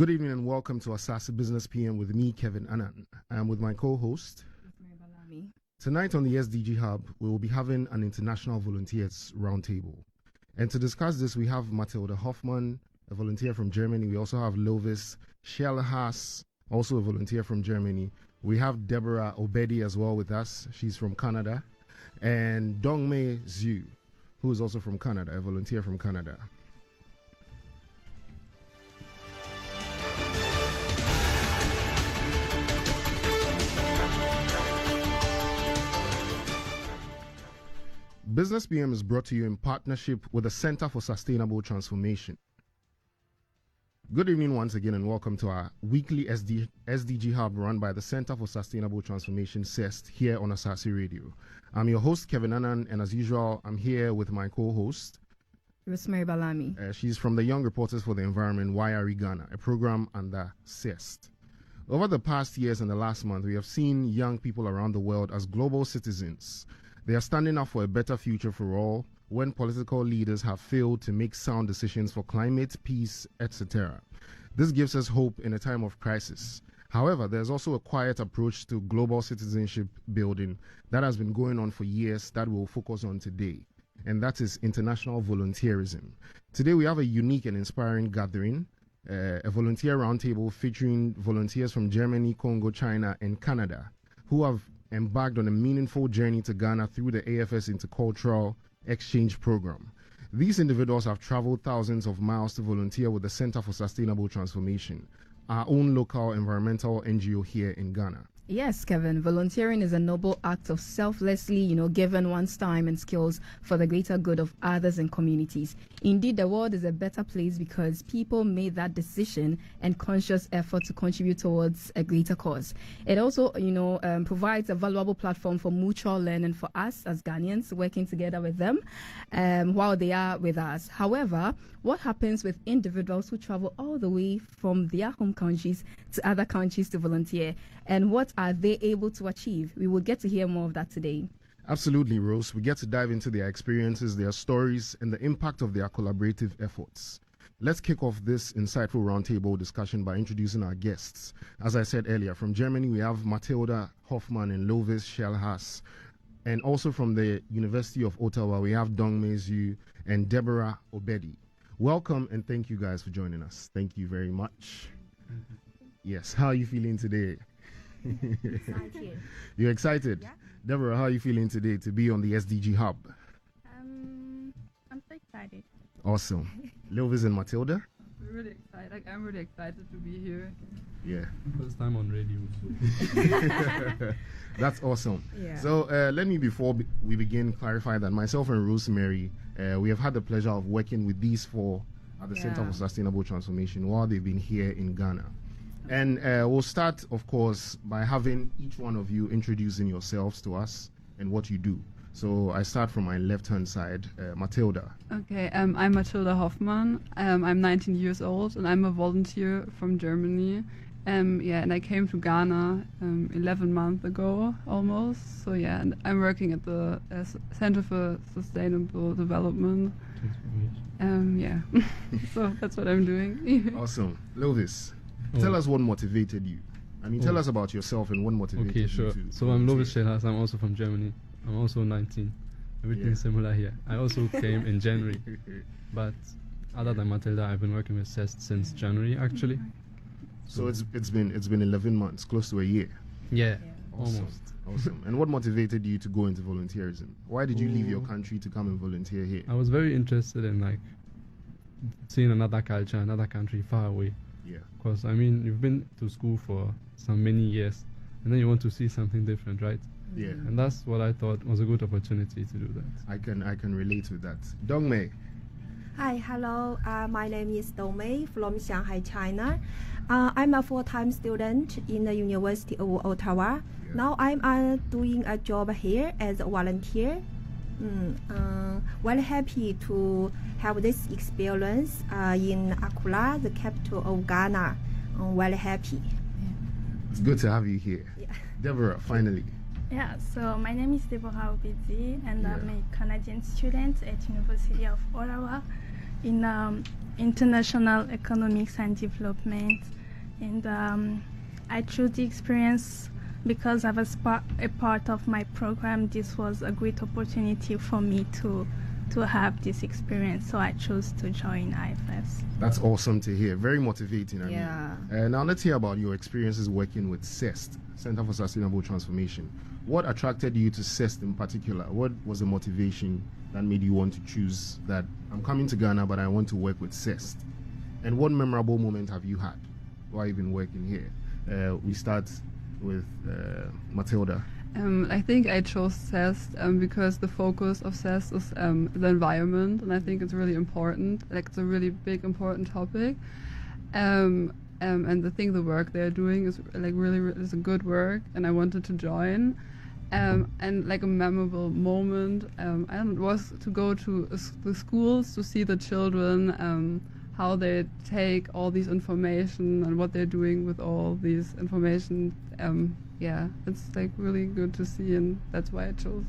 Good evening and welcome to Asaase Business PM with me, Kevin Annan. I'm with my co-host, Balami. Tonight on the SDG-Hub, we will be having an International Volunteers Roundtable. And to discuss this, we have Matilda Hoffmann, a volunteer from Germany. We also have Lovis Schelhaas, also a volunteer from Germany. We have Deborah Obedi as well with us. She's from Canada. And Dongmei Xue, who is also from Canada, a volunteer from Canada. Business PM is brought to you in partnership with the Center for Sustainable Transformation. Good evening once again and welcome to our weekly SDG Hub run by the Center for Sustainable Transformation, CeST, here on Asaase Radio. I'm your host, Kevin Annan, and as usual, I'm here with my co-host, Rosemary Balami. She's from the Young Reporters for the Environment, YRE Ghana, a program under CeST. Over the past years and the last month, we have seen young people around the world as global citizens. They are standing up for a better future for all when political leaders have failed to make sound decisions for climate, peace, etc. This gives us hope in a time of crisis. However, there's also a quiet approach to global citizenship building that has been going on for years that we'll focus on today, and that is international volunteerism. Today we have a unique and inspiring gathering, a volunteer roundtable featuring volunteers from Germany, Congo, China, and Canada who have embarked on a meaningful journey to Ghana through the AFS Intercultural Exchange Program. These individuals have traveled thousands of miles to volunteer with the Center for Sustainable Transformation, our own local environmental NGO here in Ghana. Yes, Kevin, volunteering is a noble act of selflessly, giving one's time and skills for the greater good of others and communities. Indeed, the world is a better place because people made that decision and conscious effort to contribute towards a greater cause. It also, provides a valuable platform for mutual learning for us as Ghanaians, working together with them while they are with us. However, what happens with individuals who travel all the way from their home countries to other countries to volunteer, and what are they able to achieve? We will get to hear more of that today. Absolutely, Rose. We get to dive into their experiences, their stories, and the impact of their collaborative efforts. Let's kick off this insightful roundtable discussion by introducing our guests. As I said earlier, from Germany, we have Matilda Hoffmann and Lovis Schelhaas. And also from the University of Ottawa, we have Dongmei Xue and Deborah Obedi. Welcome and thank you guys for joining us. Thank you very much. Yes, how are you feeling today? Excited. You're excited? Yeah. Deborah, how are you feeling today to be on the SDG Hub? I'm so excited. Awesome. Lovis and Matilda? We're really excited. I'm really excited to be here. Yeah. First time on radio. That's awesome. Yeah. So let me, before we begin, clarify that myself and Rosemary, we have had the pleasure of working with these four at the Center for Sustainable Transformation while they've been here in Ghana. And we'll start, of course, by having each one of you introducing yourselves to us and what you do. So I start from my left-hand side, Matilda. Okay, I'm Matilda Hoffmann. I'm 19 years old and I'm a volunteer from Germany. And I came to Ghana 11 months ago almost. So yeah, and I'm working at the Center for Sustainable Development. So that's what I'm doing. Awesome. Lovis, tell us what motivated you. Tell us about yourself and what motivated you. Okay, sure. So I'm Lovis Schelhaas. I'm also from Germany. I'm also 19. Everything similar here. I also came in January. But other than Matilda, I've been working with CeST since January actually. So it's been 11 months, close to a year. Yeah. Awesome. Almost. Awesome. And what motivated you to go into volunteerism? Why did you leave your country to come and volunteer here? I was very interested in seeing another culture, another country far away. Yeah. Because you've been to school for many years, and then you want to see something different, right? Yeah. And that's what I thought was a good opportunity to do that. I can relate with that. Dongmei. Hi, hello. My name is Dongmei from Shanghai, China. I'm a full-time student in the University of Ottawa. Yeah. Now I'm doing a job here as a volunteer. Very happy to have this experience in Accra, the capital of Ghana. Very happy. It's good to have you here. Yeah. Deborah, finally. Yeah, so my name is Deborah Obedi and I'm a Canadian student at University of Ottawa. in international economics and development, and I chose the experience because I was a part of my program. This was a great opportunity for me to have this experience, so I chose to join IFS. That's awesome to hear. Very motivating. Yeah. Now let's hear about your experiences working with CeST, Center for Sustainable Transformation. What attracted you to CeST in particular? What was the motivation that made you want to choose that I'm coming to Ghana, but I want to work with CeST? And what memorable moment have you had while you've been working here? We start with Matilda. I think I chose CeST because the focus of CeST is the environment, and I think it's really important. Like, it's a really big, important topic. And the work they're doing is like really is a good work, and I wanted to join. And like a memorable moment, was to go to the schools to see the children, how they take all these information and what they're doing with all these information. Yeah, it's like really good to see, and that's why I chose.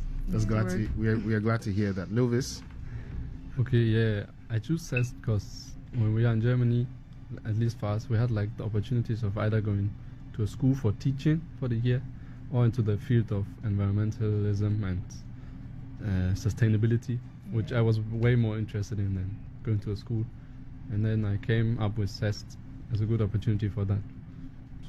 We are glad to hear that. Lovis? Okay, yeah, I choose CeST because when we are in Germany, at least for us, we had like the opportunities of either going to a school for teaching for the year, or into the field of environmentalism and sustainability, which I was way more interested in than going to a school. And then I came up with CeST as a good opportunity for that.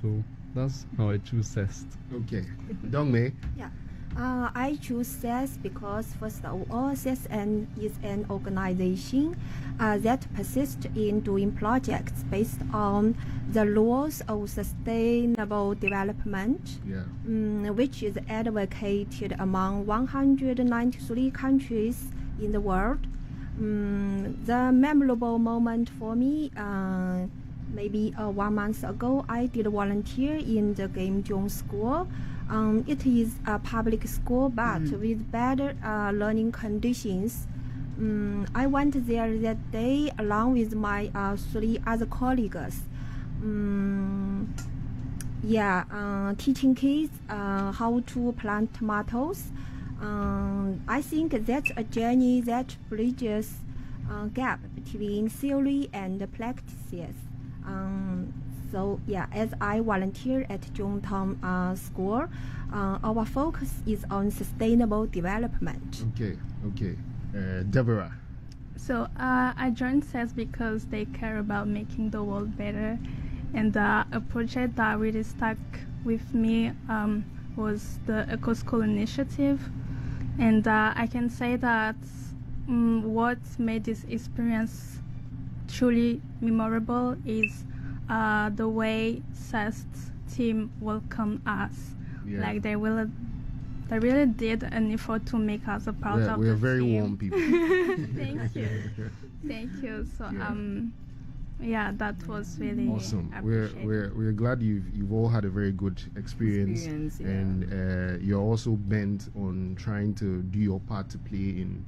So that's how I choose CeST. Okay. Dongmei? Yeah. I choose CeST because, first of all, CeST is an organization that persists in doing projects based on the laws of sustainable development, which is advocated among 193 countries in the world. The memorable moment for me, maybe 1 month ago, I did volunteer in the Gamjong school. It is a public school, but with better learning conditions. I went there that day along with my 3 other colleagues. Teaching kids how to plant tomatoes. I think that's a journey that bridges gap between theory and practices. As I volunteer at Zhongtang School, our focus is on sustainable development. Okay. Deborah? So I joined CeST because they care about making the world better, and a project that really stuck with me was the Eco School Initiative. And I can say that what made this experience truly memorable is the way CeST team welcomed us. Like they really did an effort to make us a part of the team. We are very warm people. Thank you. So that was really awesome. We're glad you've all had a very good experience. And you're also bent on trying to do your part to play in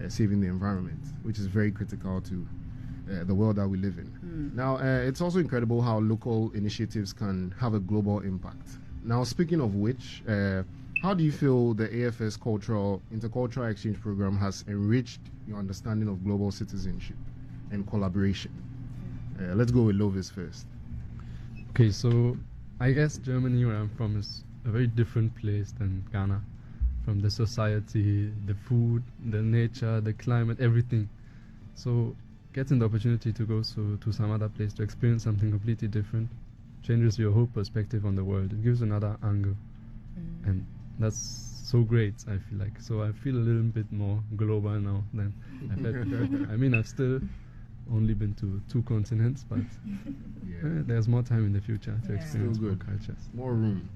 saving the environment, which is very critical to the world that we live in. Now, it's also incredible how local initiatives can have a global impact. Now, speaking of which, how do you feel the AFS Intercultural Exchange Program has enriched your understanding of global citizenship and collaboration? Let's go with Lovis first. Okay, so I guess Germany, where I'm from, is a very different place than Ghana. From the society, the food, the nature, the climate, everything. So getting the opportunity to go to some other place to experience something completely different changes your whole perspective on the world. It gives another angle. And that's so great, I feel like. So I feel a little bit more global now than I've had. I mean, I've still only been to 2 continents, but there's more time in the future to experience more cultures. More room.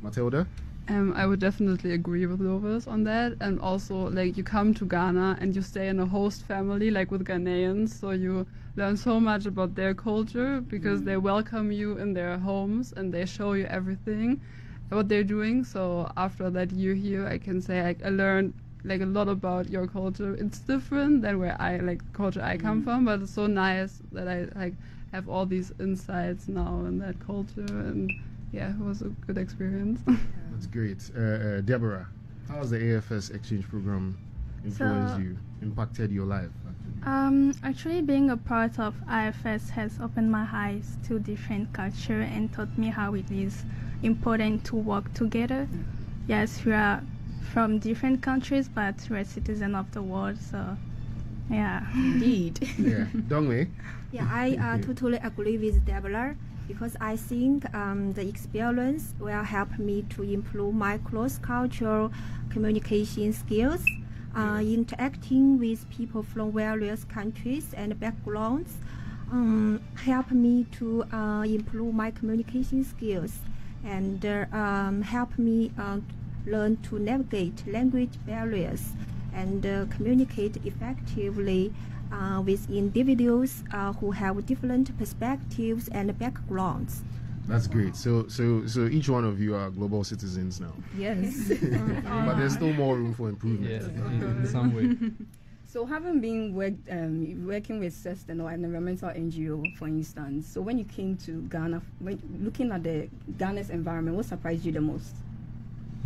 Matilda? I would definitely agree with Lovis on that. And also, like, you come to Ghana and you stay in a host family, like with Ghanaians, so you learn so much about their culture because they welcome you in their homes and they show you everything, what they're doing. So after that year here, I can say I learned like a lot about your culture. It's different than where culture I come from, but it's so nice that I have all these insights now in that culture, and it was a good experience. That's great. Deborah, how has the AFS exchange program influenced you, impacted your life? Actually, being a part of IFS has opened my eyes to different culture and taught me how it is important to work together. Yes, we are from different countries, but we're citizens of the world, so yeah. Indeed. Yeah. Dongmei? Yeah, I totally agree with Deborah because I think the experience will help me to improve my cross-cultural communication skills, interacting with people from various countries and backgrounds, help me to improve my communication skills and help me learn to navigate language barriers and communicate effectively with individuals who have different perspectives and backgrounds. That's great. So each one of you are global citizens now. Yes. But there's still more room for improvement. Yes, in some way. So having been working with CeST and an environmental NGO, for instance, so when you came to Ghana, looking at the Ghana's environment, what surprised you the most?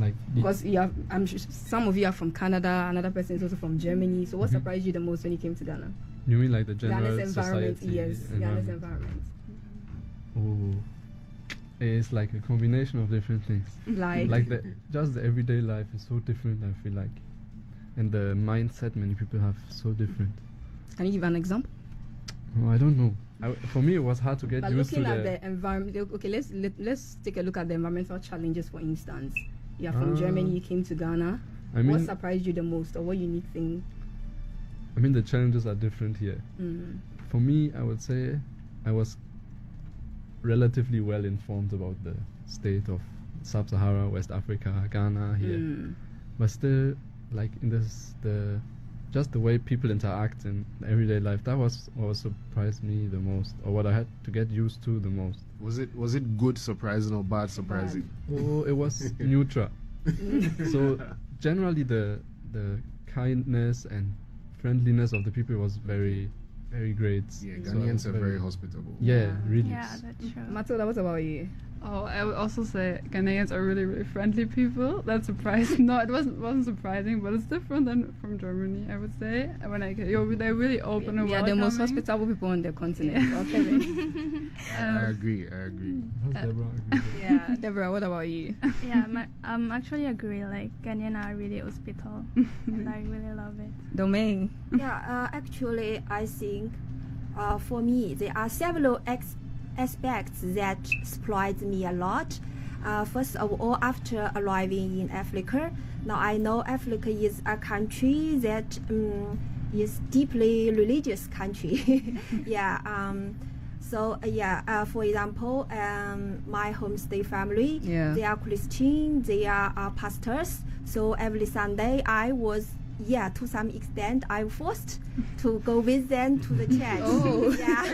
Like Because I'm sure some of you are from Canada, another person is also from Germany. So what surprised you the most when you came to Ghana? you mean like the general Ghana's environment, society? yes, Ghana's environment. Oh, it's like a combination of different things. Like Just the everyday life is so different, I feel like, and the mindset many people have so different. Can you give an example? Oh, I don't know. For me, it was hard to get But used to looking at the environment, okay, let's take a look at the environmental challenges, for instance. You're from Germany, you came to Ghana. I mean, What surprised you the most, or what unique thing? I mean, the challenges are different here. For me, I would say I was relatively well informed about the state of Sub-Sahara, West Africa, Ghana here. But still, like in just the way people interact in everyday life, that was what surprised me the most, or what I had to get used to the most. Was it good surprising or bad surprising? Oh, it was neutral. So generally the kindness and friendliness of the people was very, very great. Yeah, So I Ghanaians was are very hospitable. Yeah, really. Yeah, that's true. Matilda, what about you? Oh, I would also say Ghanaians are really, really friendly people. That's surprising. No, it wasn't surprising, but it's different than from Germany, I would say. When I get, they're really open and We are the welcoming. most hospitable people on the continent. Okay. I agree. How's Deborah? Yeah, Deborah, what about you? Yeah, actually agree. Like Ghanaian are really hospitable, and I really love it. Domain. Yeah, actually, I think for me, there are several aspects that surprised me a lot. First of all, after arriving in Africa, now I know Africa is a country that is deeply religious country. Yeah. For example, my homestay family, they are Christian, they are pastors. So every Sunday I was, to some extent, I'm forced to go with them to the church. Oh. Yeah.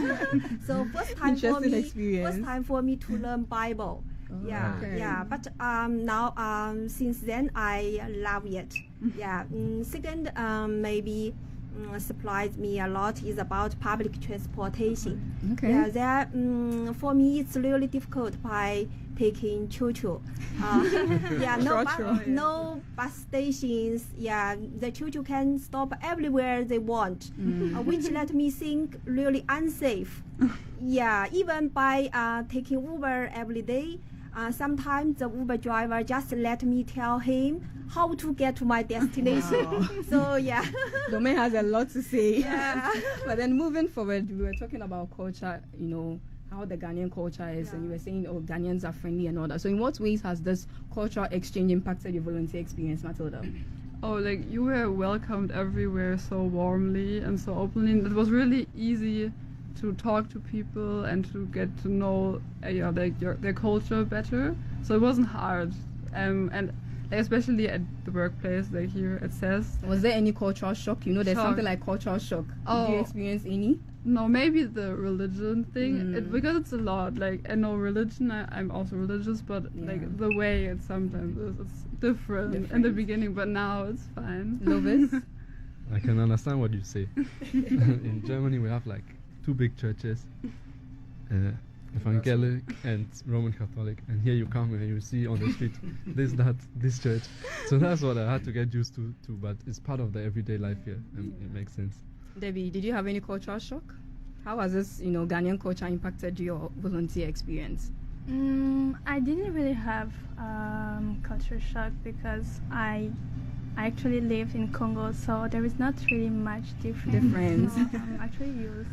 So first time for me to learn Bible. Oh, Yeah, okay. yeah. But now since then I love it. Yeah. Second, maybe surprised me a lot is about public transportation. Okay. Yeah, that for me it's really difficult by taking choo-choo. No bus stations. Yeah, the choo-choo can stop everywhere they want, which let me think really unsafe. Yeah, even by taking Uber every day, sometimes the Uber driver just let me tell him how to get to my destination. Wow. So yeah. Domain has a lot to say. Yeah. But then moving forward, we were talking about culture, how the Ghanaian culture is, and you were saying, Ghanaians are friendly and all that. So in what ways has this cultural exchange impacted your volunteer experience, Matilda? Oh, like you were welcomed everywhere so warmly and so openly. It was really easy to talk to people and to get to know their culture better. So it wasn't hard. And especially at the workplace, like here at CeST. Was there any cultural shock? There's Shock. something like cultural shock. Did you experience any? No, maybe the religion thing, because it's a lot. Like, I know religion, I'm also religious, but like the way it's sometimes it's different in the beginning, but now it's fine. Lovis? I can understand what you say. In Germany, we have like 2 big churches, Evangelic and Roman Catholic, and here you come and you see on the street this church. So that's what I had to get used to, but it's part of the everyday life here, and it makes sense. Debbie, did you have any cultural shock? How has this, Ghanaian culture impacted your volunteer experience? I didn't really have culture shock because I actually lived in Congo, so there is not really much difference. So I'm actually used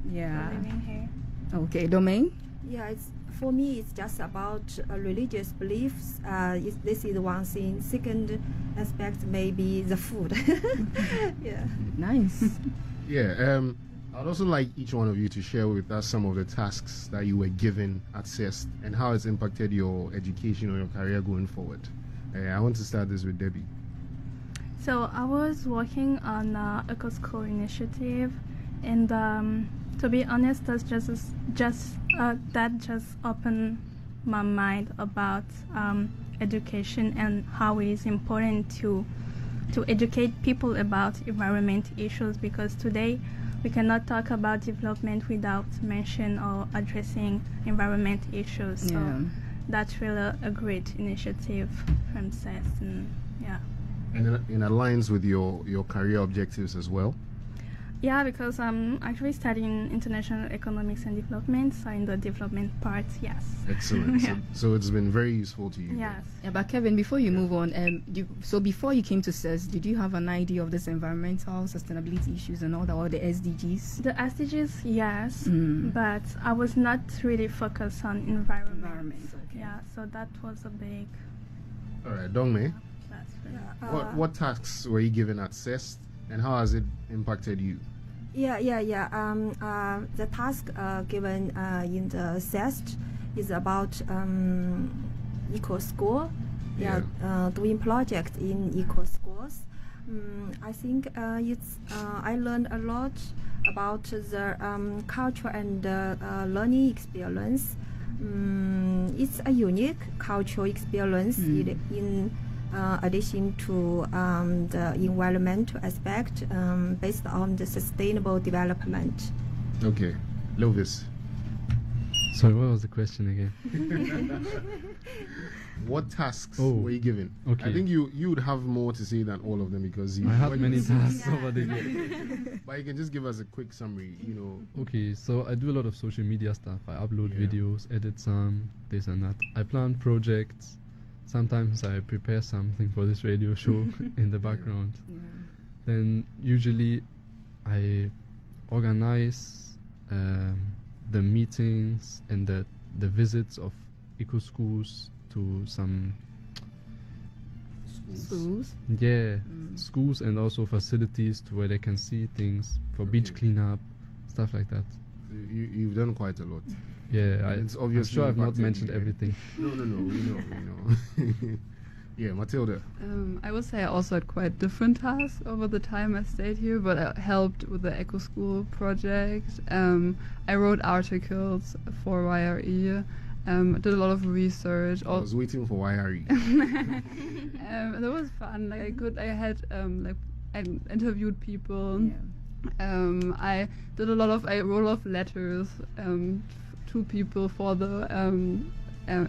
living here. Okay, Dongmei? Yeah, for me, it's just about religious beliefs. This is one thing. Second aspect, maybe the food. Yeah. Nice. Yeah. I'd also like each one of you to share with us some of the tasks that you were given at CeST and how it's impacted your education or your career going forward. I want to start this with Debbie. So I was working on Eco School initiative, and to be honest, that just opened my mind about education and how it is important to educate people about environment issues, because today we cannot talk about development without mention or addressing environment issues. So that's really a great initiative from CeST, and yeah. And it aligns with your career objectives as well? Yeah, because I'm actually studying international economics and development, so in the development part, yes. Excellent. Yeah. So it's been very useful to you. Yes. Yeah, but Kevin, before you move on, so before you came to CeST, did you have an idea of this environmental sustainability issues and all that, or the SDGs? The SDGs, yes, but I was not really focused on environment. Okay. Yeah, so that was a big... All right, Dongmei, That's really what tasks were you given at CeST and how has it impacted you? The task given in the CeST is about eco school. Doing project in eco schools. I think I learned a lot about the culture and learning experience. It's a unique cultural experience in addition to the environmental aspect based on the sustainable development. Okay, Lovis. Sorry, what was the question again? What tasks were you given? Okay. I think you would have more to say than all of them because you I had many tasks over the years. But you can just give us a quick summary, Okay, so I do a lot of social media stuff. I upload videos, edit some, this and that. I plan projects. Sometimes I prepare something for this radio show in the background. Then usually I organize the meetings and the visits of eco schools to some schools. Schools and also facilities to where they can see things for beach cleanup, stuff like that. You've done quite a lot. Yeah, it's I'm obviously sure I've not mentioned everything. No, we know. Yeah, Matilda. I would say I also had quite different tasks over the time I stayed here, but I helped with the Eco School project. I wrote articles for YRE. I did a lot of research. I was waiting for YRE. That was fun. I interviewed people. I wrote a lot of letters to people for the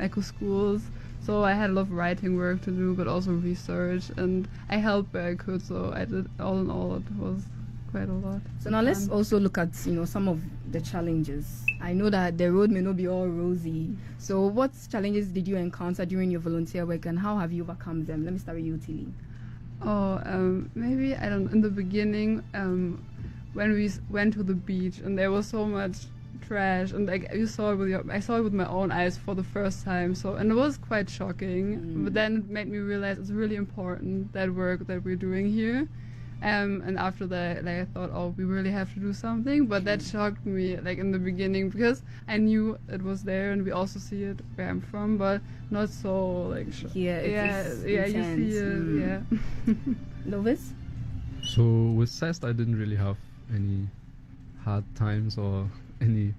eco schools. So I had a lot of writing work to do, but also research, and I helped where I could. So I did all in all. It was quite a lot. So now let's also look at some of the challenges. I know that the road may not be all rosy. So what challenges did you encounter during your volunteer work, and how have you overcome them? Let me start with you, Tilly. Maybe in the beginning, when we went to the beach and there was so much trash, and I saw it with my own eyes for the first time. And it was quite shocking. But then it made me realize it's really important, that work that we're doing here. And after that, I thought, we really have to do something. But that shocked me, in the beginning, because I knew it was there, and we also see it where I'm from, but not so you see it. Lovis? So with CeST, I didn't really have any hard times or any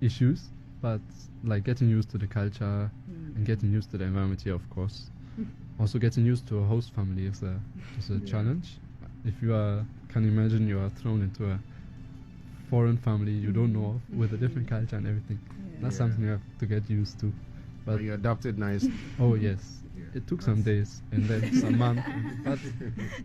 issues, but getting used to the culture and getting used to the environment here, of course. Also getting used to a host family is a challenge. If you can imagine you are thrown into a foreign family you don't know of, with a different culture and everything. That's something you have to get used to. But you adapted nicely. Oh yes. Yeah. it took some days and then some months. But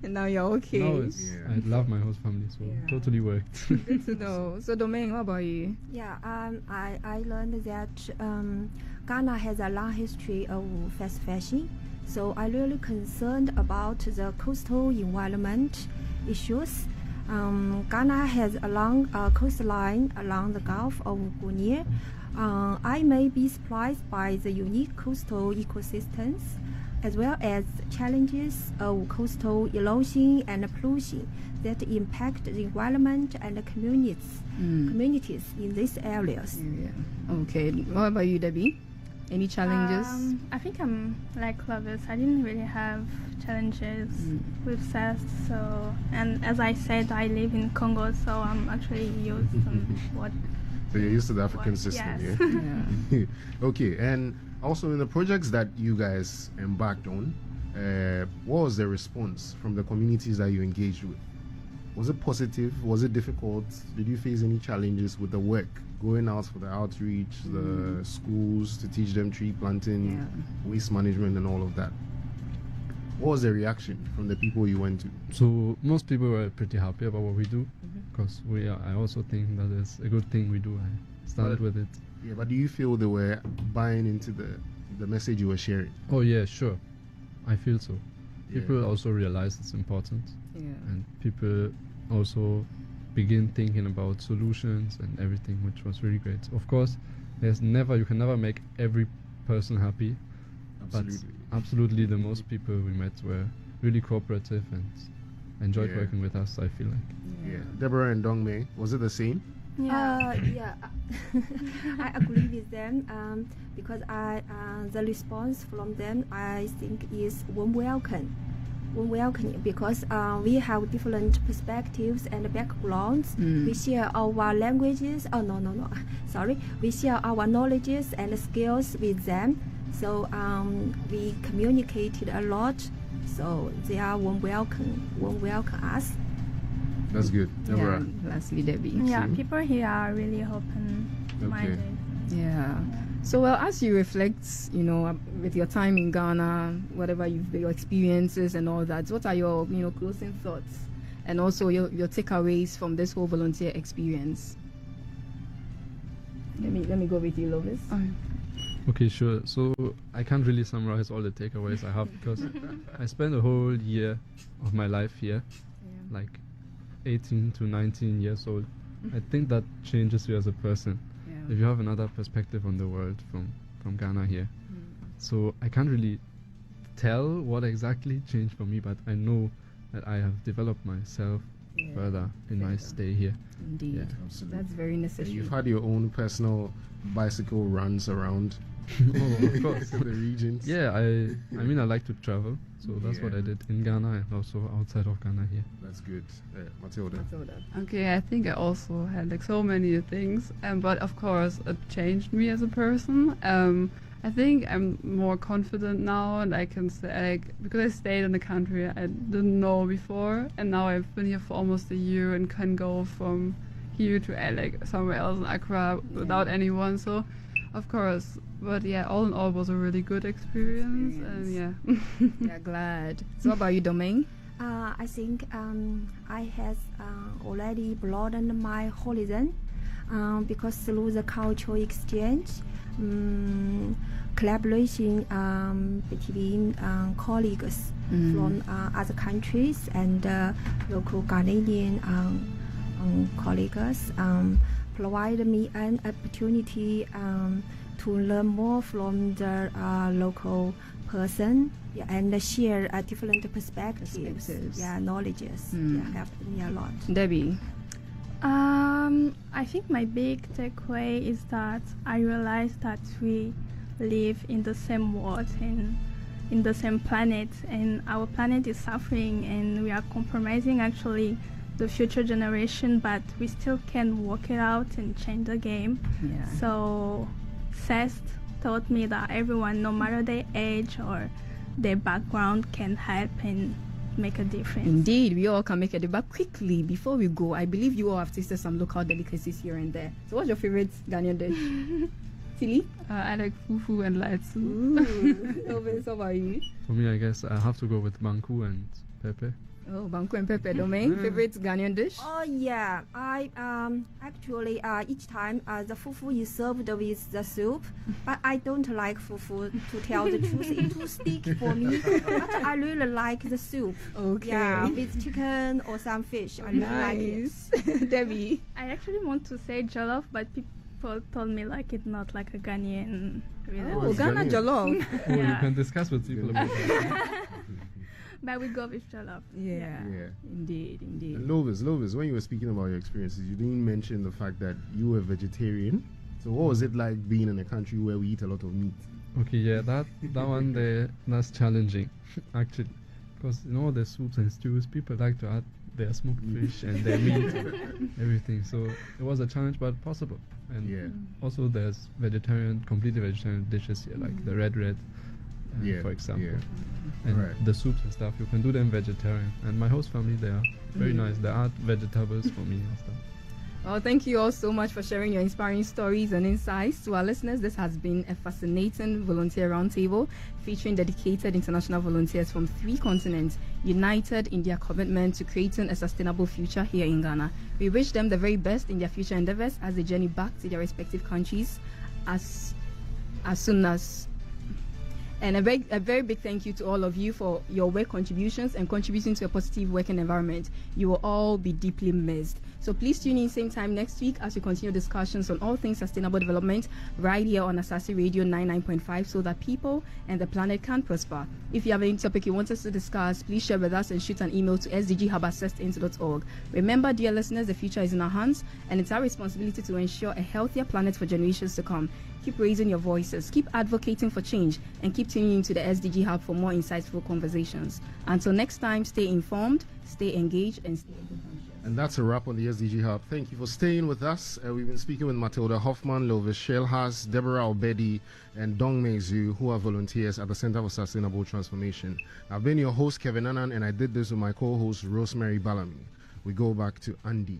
And now you're okay. now I love my host family, so totally worked. Good to know. So, Dongmei, what about you? Yeah, I learned that Ghana has a long history of fast fashion, so I'm really concerned about the coastal environment issues. Ghana has a long coastline along the Gulf of Guinea. I may be surprised by the unique coastal ecosystems, as well as challenges of coastal erosion and pollution that impact the environment and the communities in these areas. Okay. What about you, Debbie? Any challenges? I think I'm like Lovis. I didn't really have challenges with CeST. So, and as I said, I live in Congo, so I'm actually used to what. So you're used to the African system, yes. yeah? Okay, and also in the projects that you guys embarked on, what was the response from the communities that you engaged with? Was it positive? Was it difficult? Did you face any challenges with the work? Going out for the outreach, the schools to teach them tree planting, waste management and all of that? What was the reaction from the people you went to? So most people were pretty happy about what we do, because I also think that it's a good thing we do. I started with it. Yeah, but do you feel they were buying into the message you were sharing? Oh yeah, sure. I feel so. Yeah. People also realize it's important, Yeah. and people also begin thinking about solutions and everything, which was really great. Of course, you can never make every person happy, Absolutely. but absolutely the most people we met were really cooperative and enjoyed working with us, I feel like. Yeah. Deborah and Dongmei, was it the same? I agree with them because the response from them, I think, is warm welcome because we have different perspectives and backgrounds. We share our languages. We share our knowledges and skills with them. So we communicated a lot. So they are warm welcome us. That's good. Deborah. Yeah. Lastly, Debbie. Yeah, people here are really open-minded. Yeah. So, well, as you reflect, with your time in Ghana, whatever your experiences and all that, what are your, closing thoughts, and also your takeaways from this whole volunteer experience? Let me go with you, Lovis. Okay, sure. So I can't really summarize all the takeaways I have because I spent a whole year of my life here, like 18 to 19 years old. I think that changes you as a person. If you have another perspective on the world from Ghana here. So I can't really tell what exactly changed for me, but I know that I have developed myself further in my stay here. Indeed. Yeah. Absolutely. That's very necessary. You've had your own personal bicycle runs around Of course. the regions. Yeah, I mean, I like to travel, so that's what I did in Ghana and also outside of Ghana here. That's good. Matilda. Okay, I think I also had like so many things, but of course it changed me as a person. I think I'm more confident now, and I can say, because I stayed in the country I didn't know before, and now I've been here for almost a year and can go from here to somewhere else in Accra without anyone. So, of course, but yeah, all in all, it was a really good experience. And yeah, glad. So, what about you, Dongmei? I think I has already broadened my horizon because through the cultural exchange, collaboration between colleagues from other countries and local Ghanaian colleagues provide me an opportunity to learn more from the local person and share different perspectives, knowledges. Helped me a lot. Debbie? I think my big takeaway is that I realized that we live in the same world and in the same planet, and our planet is suffering, and we are compromising actually the future generation, but we still can work it out and change the game. So CeST taught me that everyone, no matter their age or their background, can help and make a difference. Indeed, we all can make a difference. But quickly, before we go, I believe you all have tasted some local delicacies here and there. So what's your favorite Ghanaian dish? Tilly? I like fufu and light soup. Ooh. Lovis, how about you? For me, I guess I have to go with banku and pepe. Oh, banku and pepe, Dongmei. Favorite Ghanaian dish? Oh yeah, I actually each time the fufu is served with the soup, but I don't like fufu to tell the truth. It's too sticky for me. But I really like the soup. Okay. Yeah, with chicken or some fish. I really like it. Nice. Debbie? I actually want to say jollof, but people told me like it's not like a Ghanaian rhythm. Oh, Ghana Ghanaian. jollof. Oh, you Yeah. can discuss with people about that. But we go with jollof. Yeah. Yeah. Indeed, indeed. And Lovis, when you were speaking about your experiences, you didn't mention the fact that you were vegetarian. So what was it like being in a country where we eat a lot of meat? Okay, yeah, that one there, that's challenging, actually. Because in all the soups and stews, people like to add their smoked fish and their meat and everything. So it was a challenge, but possible. And Yeah. also there's completely vegetarian dishes here, like the red, Yeah, for example. yeah. And Right. the soups and stuff, you can do them vegetarian. And my host family, they are very nice. They add vegetables for me and stuff. Well, thank you all so much for sharing your inspiring stories and insights. To our listeners, this has been a fascinating volunteer roundtable featuring dedicated international volunteers from 3 continents, united in their commitment to creating a sustainable future here in Ghana. We wish them the very best in their future endeavors as they journey back to their respective countries as soon as. And a very big thank you to all of you for your work contributions and contributing to a positive working environment. You will all be deeply missed. So please tune in same time next week as we continue discussions on all things sustainable development right here on Asaase Radio 99.5 so that people and the planet can prosper. If you have any topic you want us to discuss, please share with us and shoot an email to sdg-hub@cest.org. Remember, dear listeners, the future is in our hands and it's our responsibility to ensure a healthier planet for generations to come. Keep raising your voices, keep advocating for change, and keep tuning into the SDG Hub for more insightful conversations. Until next time, stay informed, stay engaged, and stay conscious. And that's a wrap on the SDG Hub. Thank you for staying with us. We've been speaking with Matilda Hoffmann, Lovis Schelhaas, Deborah Obedi, and Dongmei Xue, who are volunteers at the Center for Sustainable Transformation. I've been your host, Kevin Annan, and I did this with my co-host, Rosemary Balami. We go back to Andy.